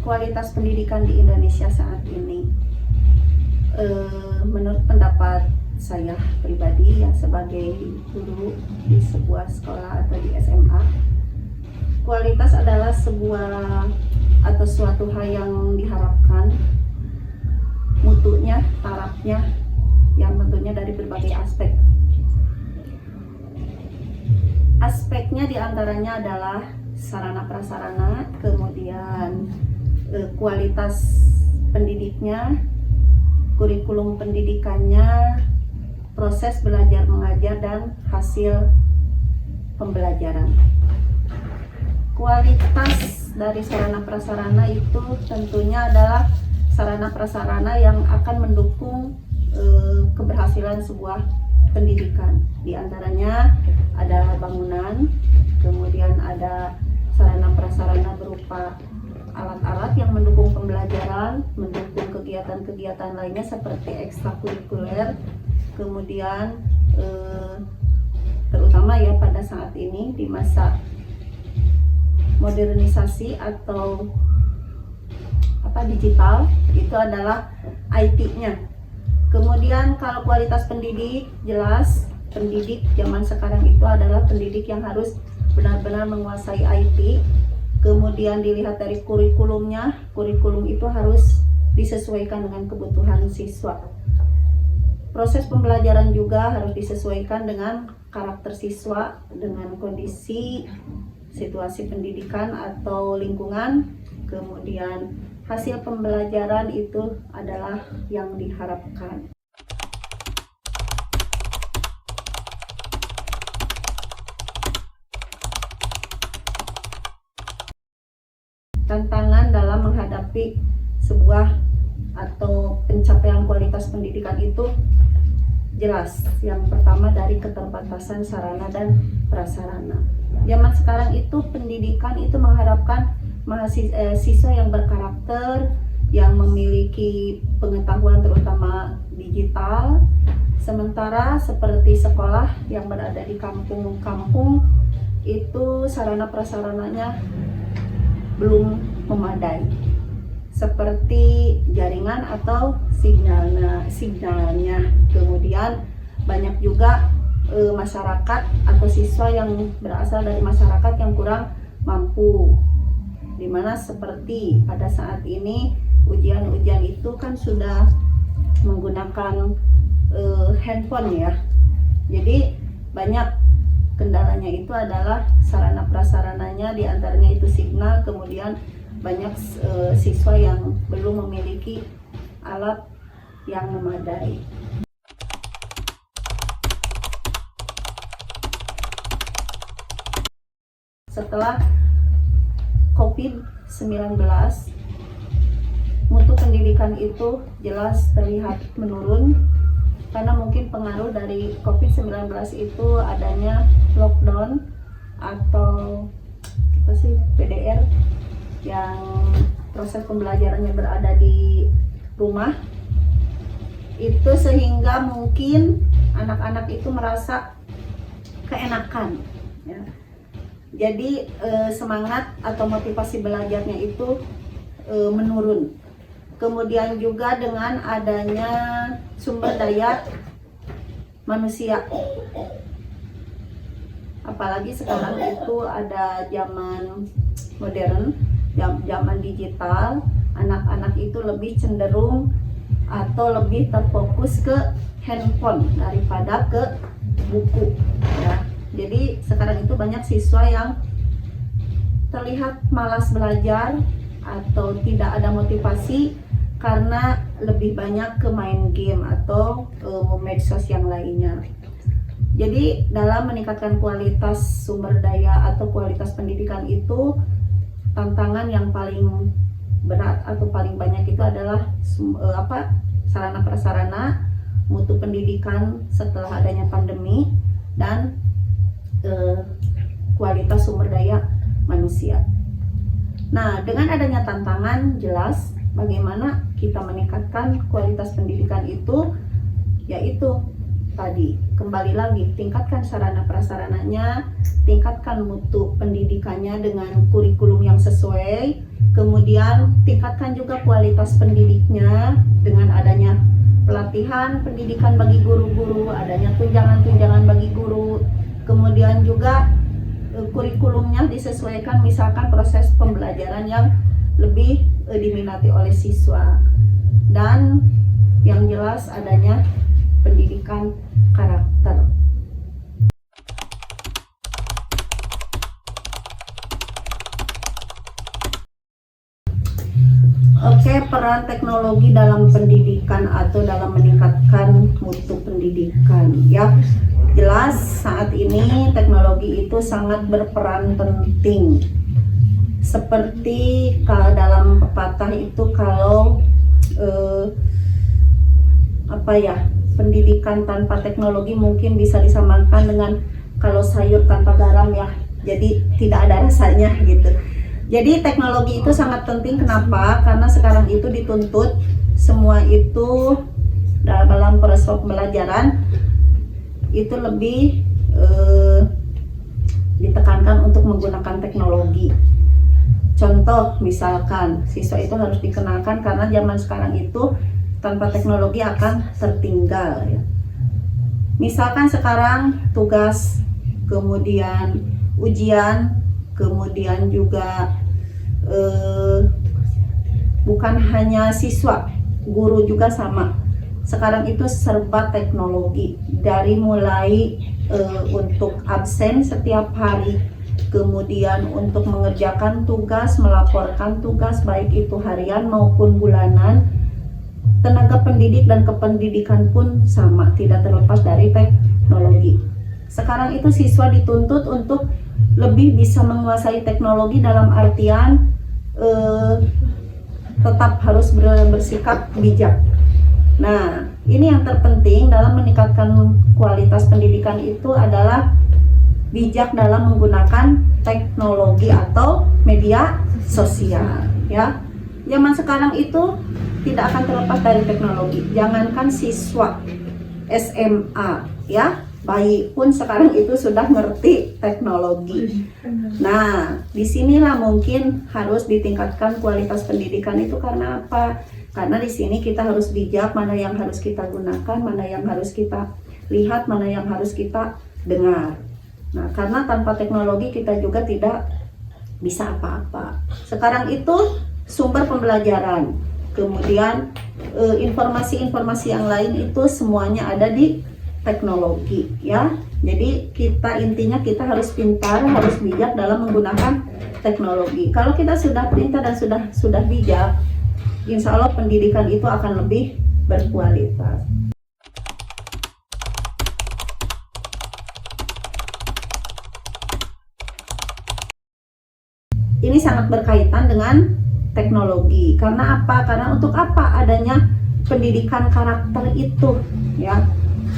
kualitas pendidikan di Indonesia saat ini. Menurut pendapat saya pribadi yang sebagai guru di sebuah sekolah atau di SMA, kualitas adalah sebuah atau suatu hal yang diharapkan, mutunya, tarafnya, yang tentunya dari berbagai aspek. Aspeknya diantaranya adalah sarana prasarana, kemudian kualitas pendidiknya, kurikulum pendidikannya, proses belajar mengajar, dan hasil pembelajaran. Kualitas dari sarana prasarana itu tentunya adalah sarana prasarana yang akan mendukung keberhasilan sebuah pendidikan. Di antaranya ada bangunan, kemudian ada sarana prasarana berupa alat-alat yang mendukung pembelajaran, mendukung kegiatan-kegiatan lainnya seperti ekstrakurikuler, kemudian terutama ya pada saat ini di masa modernisasi atau digital, itu adalah IT-nya. Kemudian kalau kualitas pendidik, jelas pendidik zaman sekarang itu adalah pendidik yang harus benar-benar menguasai IT. Kemudian dilihat dari kurikulumnya, kurikulum itu harus disesuaikan dengan kebutuhan siswa. Proses pembelajaran juga harus disesuaikan dengan karakter siswa, dengan kondisi, situasi pendidikan atau lingkungan. Kemudian hasil pembelajaran itu adalah yang diharapkan. Tantangan dalam menghadapi sebuah atau pencapaian kualitas pendidikan itu jelas. Yang pertama dari keterbatasan sarana dan prasarana. Zaman sekarang itu pendidikan itu mengharapkan mahasiswa yang berkarakter, yang memiliki pengetahuan terutama digital. Sementara seperti sekolah yang berada di kampung-kampung itu sarana prasarananya belum memadai, seperti jaringan atau sinyalnya. Kemudian banyak juga masyarakat atau siswa yang berasal dari masyarakat yang kurang mampu, dimana seperti pada saat ini ujian-ujian itu kan sudah menggunakan handphone ya. Jadi banyak kendalanya itu adalah sarana prasarananya, diantaranya itu signal. Kemudian banyak siswa yang belum memiliki alat yang memadai. Setelah COVID-19, mutu pendidikan itu jelas terlihat menurun, karena mungkin pengaruh dari COVID-19 itu adanya lockdown atau PDR, yang proses pembelajarannya berada di rumah. Itu sehingga mungkin anak-anak itu merasa keenakan ya. Jadi semangat atau motivasi belajarnya itu menurun. Kemudian juga dengan adanya sumber daya manusia, apalagi sekarang itu ada zaman modern, zaman digital, anak-anak itu lebih cenderung atau lebih terfokus ke handphone daripada ke buku ya. Jadi sekarang itu banyak siswa yang terlihat malas belajar atau tidak ada motivasi karena lebih banyak ke main game atau medsos yang lainnya. Jadi dalam meningkatkan kualitas sumber daya atau kualitas pendidikan itu, tantangan yang paling berat atau paling banyak itu adalah sarana prasarana, mutu pendidikan setelah adanya pandemi, dan kualitas sumber daya manusia. Nah, dengan adanya tantangan, jelas bagaimana kita meningkatkan kualitas pendidikan itu, yaitu tadi kembali lagi tingkatkan sarana prasarananya, tingkatkan mutu pendidikannya dengan kurikulum yang sesuai, Kemudian tingkatkan juga kualitas pendidiknya dengan adanya pelatihan pendidikan bagi guru-guru, adanya tunjangan-tunjangan bagi guru. Kemudian juga kurikulumnya disesuaikan, misalkan proses pembelajaran yang lebih diminati oleh siswa. Dan yang jelas adanya pendidikan karakter. Oke, peran teknologi dalam pendidikan atau dalam meningkatkan mutu pendidikan, ya. Jelas saat ini teknologi itu sangat berperan penting. Seperti dalam pepatah itu, kalau pendidikan tanpa teknologi mungkin bisa disamakan dengan kalau sayur tanpa garam, ya. Jadi tidak ada rasanya gitu. Jadi teknologi itu sangat penting. Kenapa? Karena sekarang itu dituntut semua itu dalam proses pembelajaran itu lebih ditekankan untuk menggunakan teknologi. Contoh misalkan siswa itu harus dikenalkan karena zaman sekarang itu tanpa teknologi akan tertinggal, ya. Misalkan sekarang tugas, kemudian ujian, kemudian juga bukan hanya siswa, guru juga sama. Sekarang itu serba teknologi, dari mulai untuk absen setiap hari, kemudian untuk mengerjakan tugas, melaporkan tugas baik itu harian maupun bulanan. Tenaga pendidik dan kependidikan pun sama, tidak terlepas dari teknologi. Sekarang itu siswa dituntut untuk lebih bisa menguasai teknologi dalam artian tetap harus bersikap bijak. Nah, ini yang terpenting dalam meningkatkan kualitas pendidikan itu adalah bijak dalam menggunakan teknologi atau media sosial, ya. Zaman sekarang itu tidak akan terlepas dari teknologi. Jangankan siswa SMA, ya, bayi pun sekarang itu sudah ngerti teknologi. Nah, disinilah mungkin harus ditingkatkan kualitas pendidikan itu. Karena apa? Karena di sini kita harus bijak mana yang harus kita gunakan, mana yang harus kita lihat, mana yang harus kita dengar. Nah, karena tanpa teknologi kita juga tidak bisa apa-apa. Sekarang itu sumber pembelajaran, kemudian informasi-informasi yang lain itu semuanya ada di teknologi, ya. Jadi intinya kita harus pintar, harus bijak dalam menggunakan teknologi. Kalau kita sudah pintar dan sudah bijak, insya Allah pendidikan itu akan lebih berkualitas. Ini sangat berkaitan dengan teknologi. Karena apa? Karena untuk apa adanya pendidikan karakter itu, ya.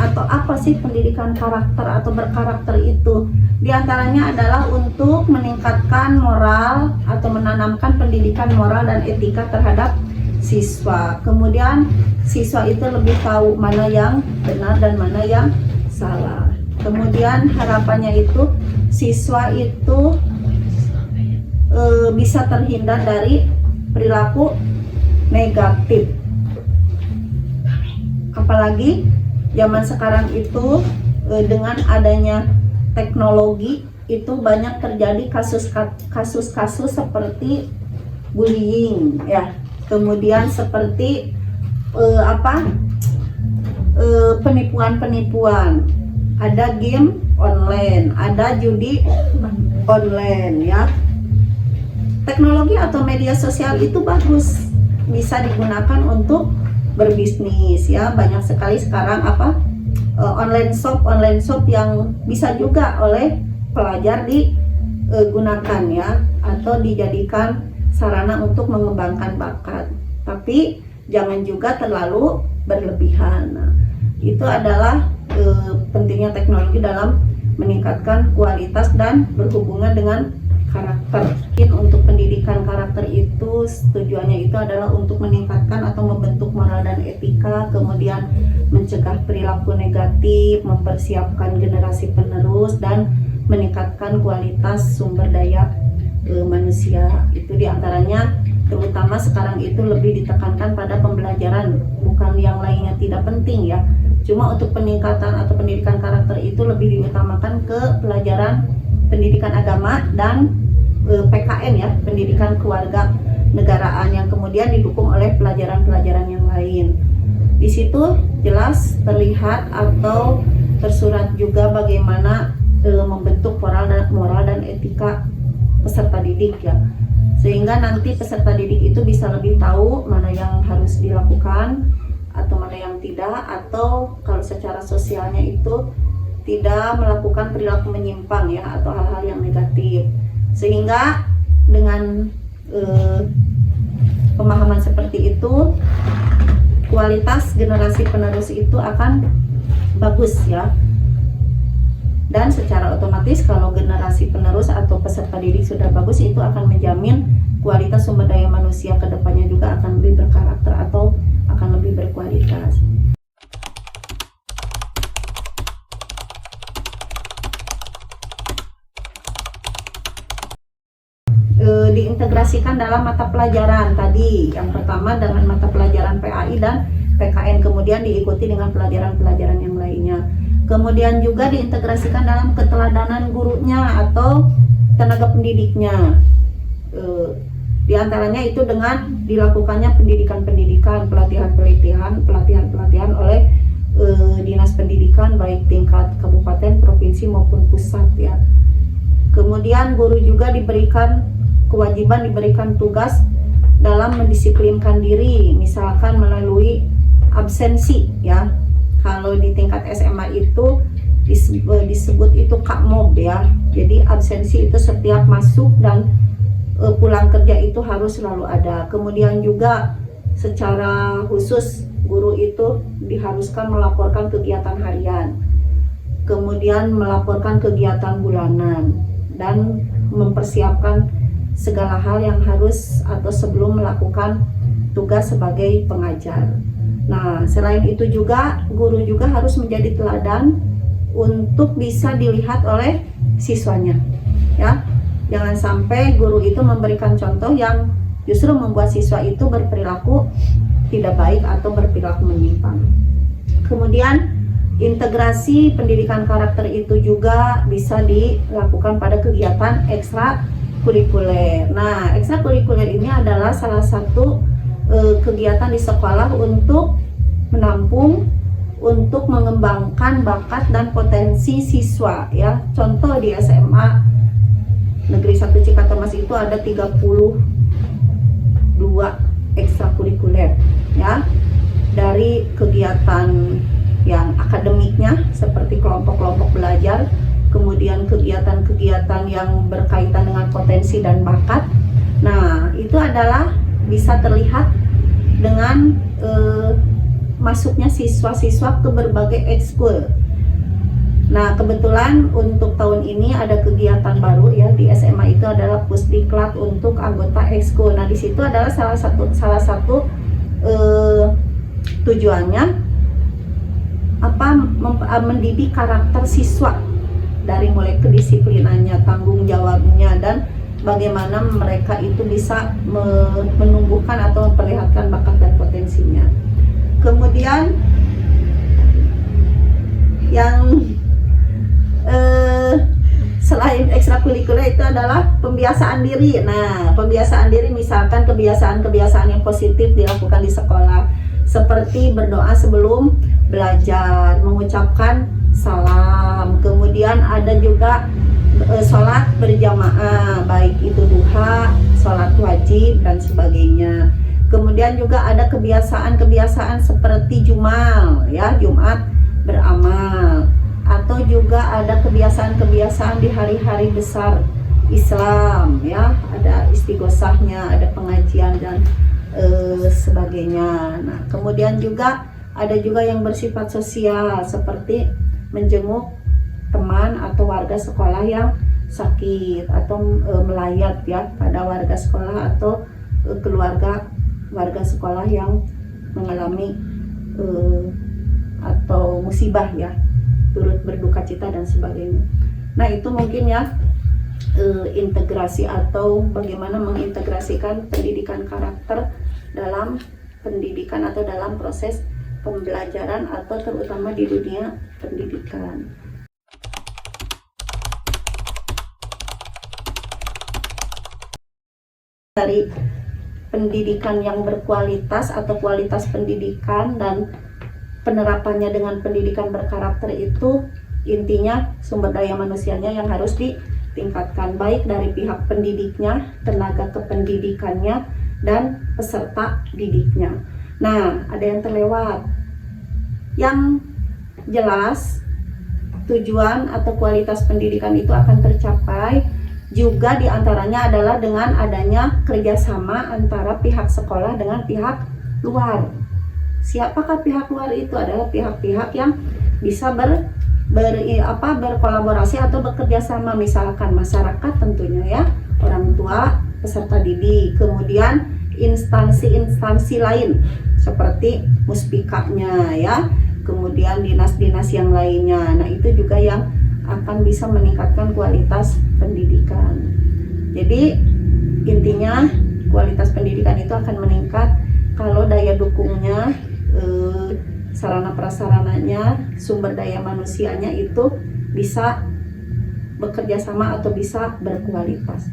Atau apa sih pendidikan karakter atau berkarakter itu? Di antaranya adalah untuk meningkatkan moral atau menanamkan pendidikan moral dan etika terhadap siswa. Kemudian siswa itu lebih tahu mana yang benar dan mana yang salah. Kemudian harapannya itu siswa itu bisa terhindar dari perilaku negatif. Apalagi zaman sekarang itu dengan adanya teknologi itu banyak terjadi kasus-kasus seperti bullying, ya. Kemudian seperti penipuan-penipuan. Ada game online, ada judi online, ya. Teknologi atau media sosial itu bagus, bisa digunakan untuk berbisnis, ya. Banyak sekali sekarang online shop yang bisa juga oleh pelajar digunakan, ya, atau dijadikan sarana untuk mengembangkan bakat. Tapi jangan juga terlalu berlebihan. Nah, itu adalah pentingnya teknologi dalam meningkatkan kualitas dan berhubungan dengan karakter. Untuk pendidikan karakter itu tujuannya itu adalah untuk meningkatkan atau membentuk moral dan etika, kemudian mencegah perilaku negatif, mempersiapkan generasi penerus, dan meningkatkan kualitas sumber daya manusia. Itu diantaranya terutama sekarang itu lebih ditekankan pada pembelajaran, bukan yang lainnya tidak penting ya. Cuma untuk peningkatan atau pendidikan karakter itu lebih diutamakan ke pelajaran pendidikan agama dan PKN ya, pendidikan keluarga negaraan, yang kemudian didukung oleh pelajaran-pelajaran yang lain. Di situ jelas terlihat atau tersurat juga bagaimana membentuk moral dan etika peserta didik ya, sehingga nanti peserta didik itu bisa lebih tahu mana yang harus dilakukan atau mana yang tidak, atau kalau secara sosialnya itu tidak melakukan perilaku menyimpang ya, atau hal-hal yang negatif. Sehingga dengan pemahaman seperti itu, kualitas generasi penerus itu akan bagus ya. Dan secara otomatis kalau generasi penerus atau peserta didik sudah bagus, itu akan menjamin kualitas sumber daya manusia ke depannya juga akan lebih berkarakter atau akan lebih berkualitas. Diintegrasikan dalam mata pelajaran tadi. Yang pertama dengan mata pelajaran PAI dan PKN, kemudian diikuti dengan pelajaran-pelajaran yang lainnya. Kemudian juga diintegrasikan dalam keteladanan gurunya atau tenaga pendidiknya. Di antaranya itu dengan dilakukannya pendidikan-pendidikan, pelatihan-pelatihan oleh dinas pendidikan baik tingkat kabupaten, provinsi maupun pusat ya. Kemudian guru juga diberikan kewajiban, diberikan tugas dalam mendisiplinkan diri, misalkan melalui absensi ya. Kalau di tingkat SMA itu disebut itu Kakmob ya. Jadi absensi itu setiap masuk dan pulang kerja itu harus selalu ada. Kemudian juga secara khusus guru itu diharuskan melaporkan kegiatan harian, kemudian melaporkan kegiatan bulanan, dan mempersiapkan segala hal yang harus atau sebelum melakukan tugas sebagai pengajar. Nah, selain itu juga guru juga harus menjadi teladan untuk bisa dilihat oleh siswanya ya. Jangan sampai guru itu memberikan contoh yang justru membuat siswa itu berperilaku tidak baik atau berperilaku menyimpang. Kemudian integrasi pendidikan karakter itu juga bisa dilakukan pada kegiatan ekstrakurikuler. Nah, ekstrakurikuler ini adalah salah satu kegiatan di sekolah untuk menampung, untuk mengembangkan bakat dan potensi siswa ya. Contoh di SMA Negeri 1 Cikatamas itu ada 32 ekstrakurikuler ya, dari kegiatan yang akademiknya seperti kelompok-kelompok belajar, kemudian kegiatan-kegiatan yang berkaitan dengan potensi dan bakat. Nah, itu adalah bisa terlihat dengan masuknya siswa-siswa ke berbagai ekskul. Nah, kebetulan untuk tahun ini ada kegiatan baru ya di SMA, itu adalah Pusdiklat untuk anggota ekskul. Nah, di situ adalah salah satu tujuannya mendidik karakter siswa dari mulai kedisiplinannya, tanggung jawabnya, dan bagaimana mereka itu bisa menumbuhkan atau memperlihatkan bakat dan potensinya. Kemudian yang selain ekstrakurikuler itu adalah pembiasaan diri. Nah, pembiasaan diri misalkan kebiasaan-kebiasaan yang positif dilakukan di sekolah, seperti berdoa sebelum belajar, mengucapkan salam, kemudian ada juga sholat berjamaah, baik itu duha, sholat wajib, dan sebagainya. Kemudian juga ada kebiasaan-kebiasaan seperti jumal, ya, Jumat beramal, atau juga ada kebiasaan-kebiasaan di hari-hari besar Islam, ya, ada istighosahnya, ada pengajian dan sebagainya. Nah, kemudian juga ada juga yang bersifat sosial seperti menjenguk teman atau warga sekolah yang sakit, atau melayat ya pada warga sekolah atau warga sekolah yang mengalami atau musibah ya, turut berduka cita dan sebagainya. Nah, itu mungkin ya integrasi atau bagaimana mengintegrasikan pendidikan karakter dalam pendidikan atau dalam proses pembelajaran atau terutama di dunia pendidikan. Dari pendidikan yang berkualitas atau kualitas pendidikan dan penerapannya dengan pendidikan berkarakter itu intinya sumber daya manusianya yang harus ditingkatkan, baik dari pihak pendidiknya, tenaga kependidikannya, dan peserta didiknya. Nah, ada yang terlewat. Yang jelas tujuan atau kualitas pendidikan itu akan tercapai juga diantaranya adalah dengan adanya kerjasama antara pihak sekolah dengan pihak luar. Siapakah pihak luar itu? Adalah pihak-pihak yang bisa berkolaborasi atau bekerja sama, misalkan masyarakat tentunya ya, orang tua, peserta didik, kemudian instansi-instansi lain seperti muspikanya ya, kemudian dinas-dinas yang lainnya. Nah, itu juga yang akan bisa meningkatkan kualitas pendidikan. Jadi intinya kualitas pendidikan itu akan meningkat kalau daya dukungnya, sarana prasarananya, sumber daya manusianya itu bisa bekerja sama atau bisa berkualitas.